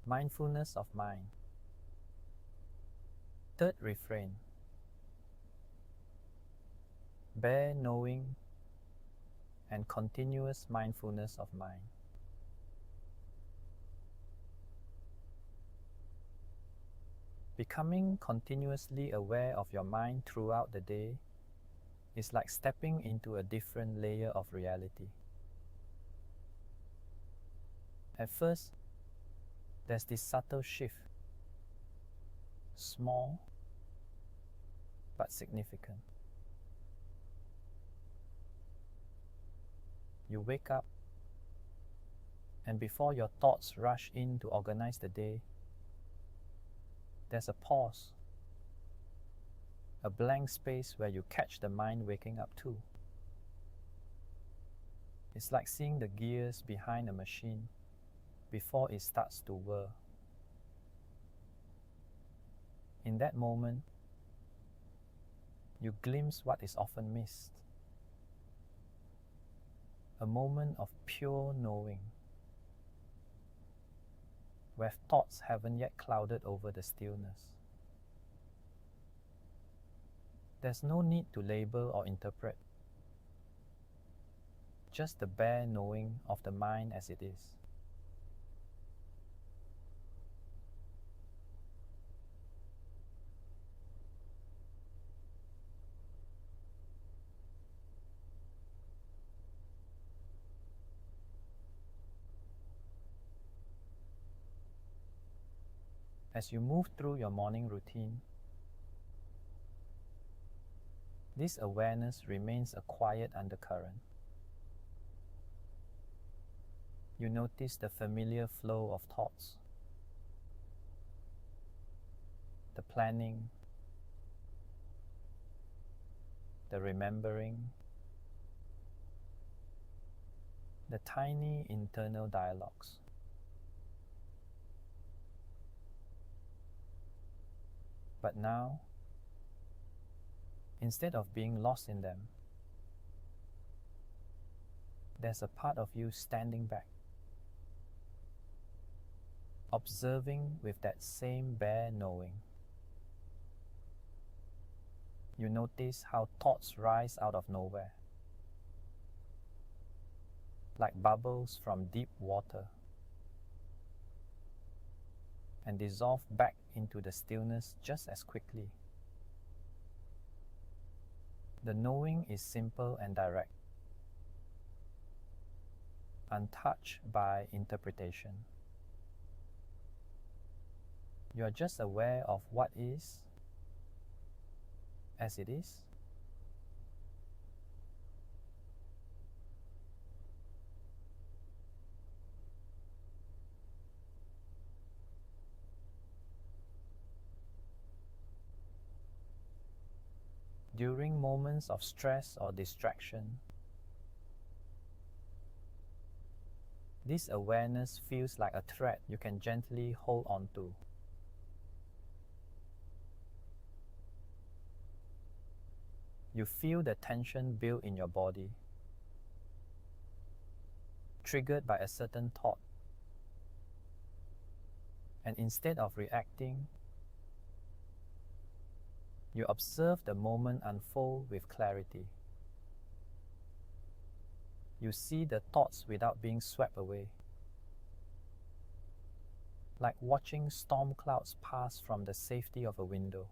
Mindfulness of mind. Third refrain. Bare knowing and continuous mindfulness of mind. Becoming continuously aware of your mind throughout the day is like stepping into a different layer of reality. At first, there's this subtle shift, small but significant. You wake up, and before your thoughts rush in to organize the day, there's a pause, a blank space where you catch the mind waking up too. It's like seeing the gears behind a machine before it starts to whir. In that moment, you glimpse what is often missed, a moment of pure knowing, where thoughts haven't yet clouded over the stillness. There's no need to label or interpret, just the bare knowing of the mind as it is. As you move through your morning routine, this awareness remains a quiet undercurrent. You notice the familiar flow of thoughts, the planning, the remembering, the tiny internal dialogues. But now, instead of being lost in them, there's a part of you standing back, observing with that same bare knowing. You notice how thoughts rise out of nowhere, like bubbles from deep water, and dissolve back into the stillness just as quickly. The knowing is simple and direct, untouched by interpretation. You are just aware of what is as it is. During moments of stress or distraction, this awareness feels like a thread you can gently hold on to. You feel the tension build in your body, triggered by a certain thought. And instead of reacting, you observe the moment unfold with clarity. You see the thoughts without being swept away, like watching storm clouds pass from the safety of a window.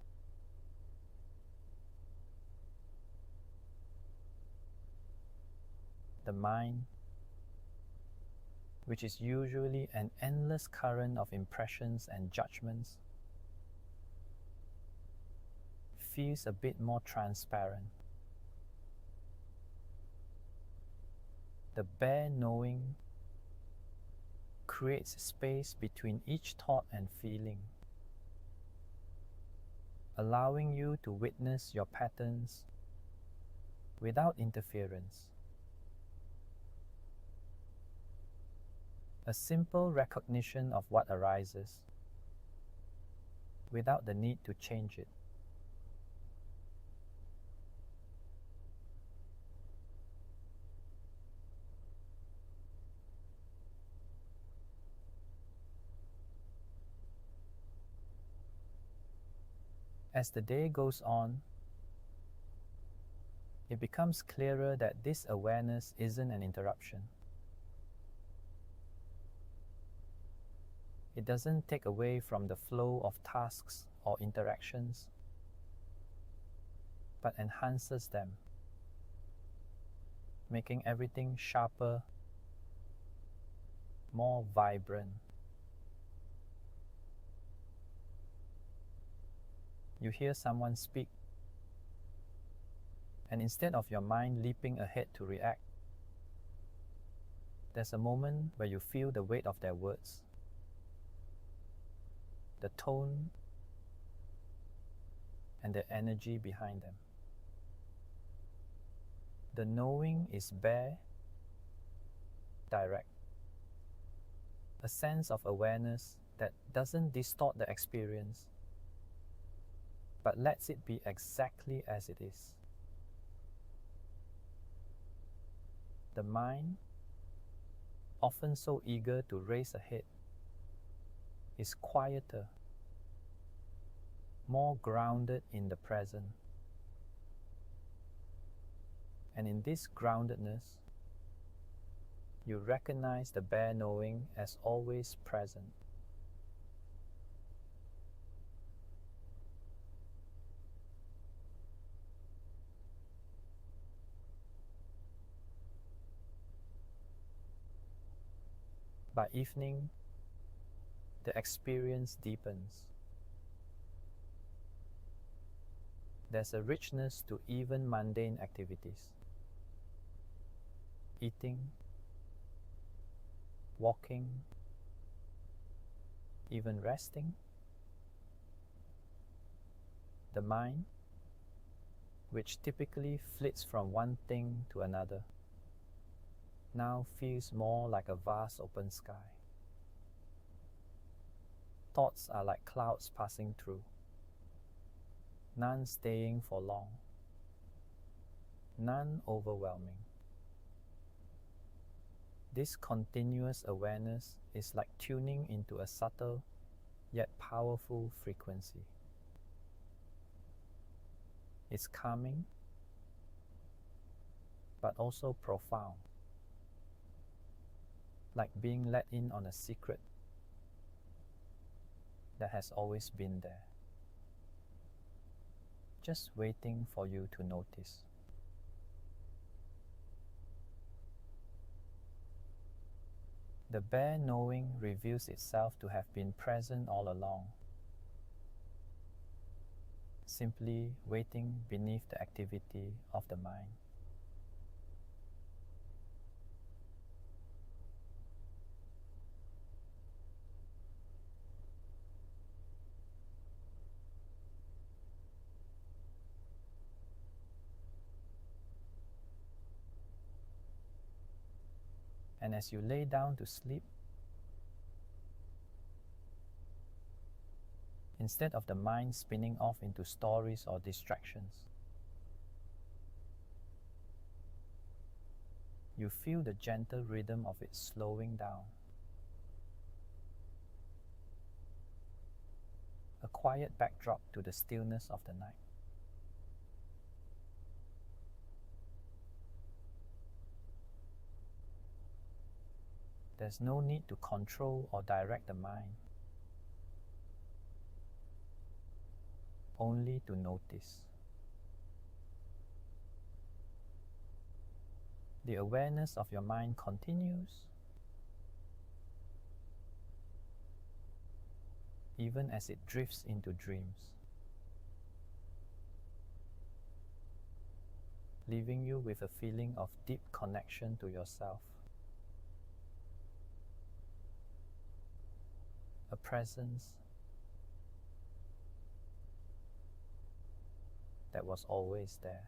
The mind, which is usually an endless current of impressions and judgments, feels a bit more transparent. The bare knowing creates space between each thought and feeling, allowing you to witness your patterns without interference. A simple recognition of what arises without the need to change it. As the day goes on, it becomes clearer that this awareness isn't an interruption. It doesn't take away from the flow of tasks or interactions, but enhances them, making everything sharper, more vibrant. You hear someone speak, and instead of your mind leaping ahead to react, there's a moment where you feel the weight of their words, the tone, and the energy behind them. The knowing is bare, direct. A sense of awareness that doesn't distort the experience, but lets it be exactly as it is. The mind, often so eager to race ahead, is quieter, more grounded in the present. And in this groundedness, you recognize the bare knowing as always present. By evening, the experience deepens. There's a richness to even mundane activities. Eating, walking, even resting. The mind, which typically flits from one thing to another, now feels more like a vast open sky. Thoughts are like clouds passing through, none staying for long, none overwhelming. This continuous awareness is like tuning into a subtle yet powerful frequency. It's calming, but also profound, like being let in on a secret that has always been there, just waiting for you to notice. The bare knowing reveals itself to have been present all along, simply waiting beneath the activity of the mind. And as you lay down to sleep, instead of the mind spinning off into stories or distractions, you feel the gentle rhythm of it slowing down. A quiet backdrop to the stillness of the night. There's no need to control or direct the mind, only to notice. The awareness of your mind continues, even as it drifts into dreams, leaving you with a feeling of deep connection to yourself. A presence that was always there.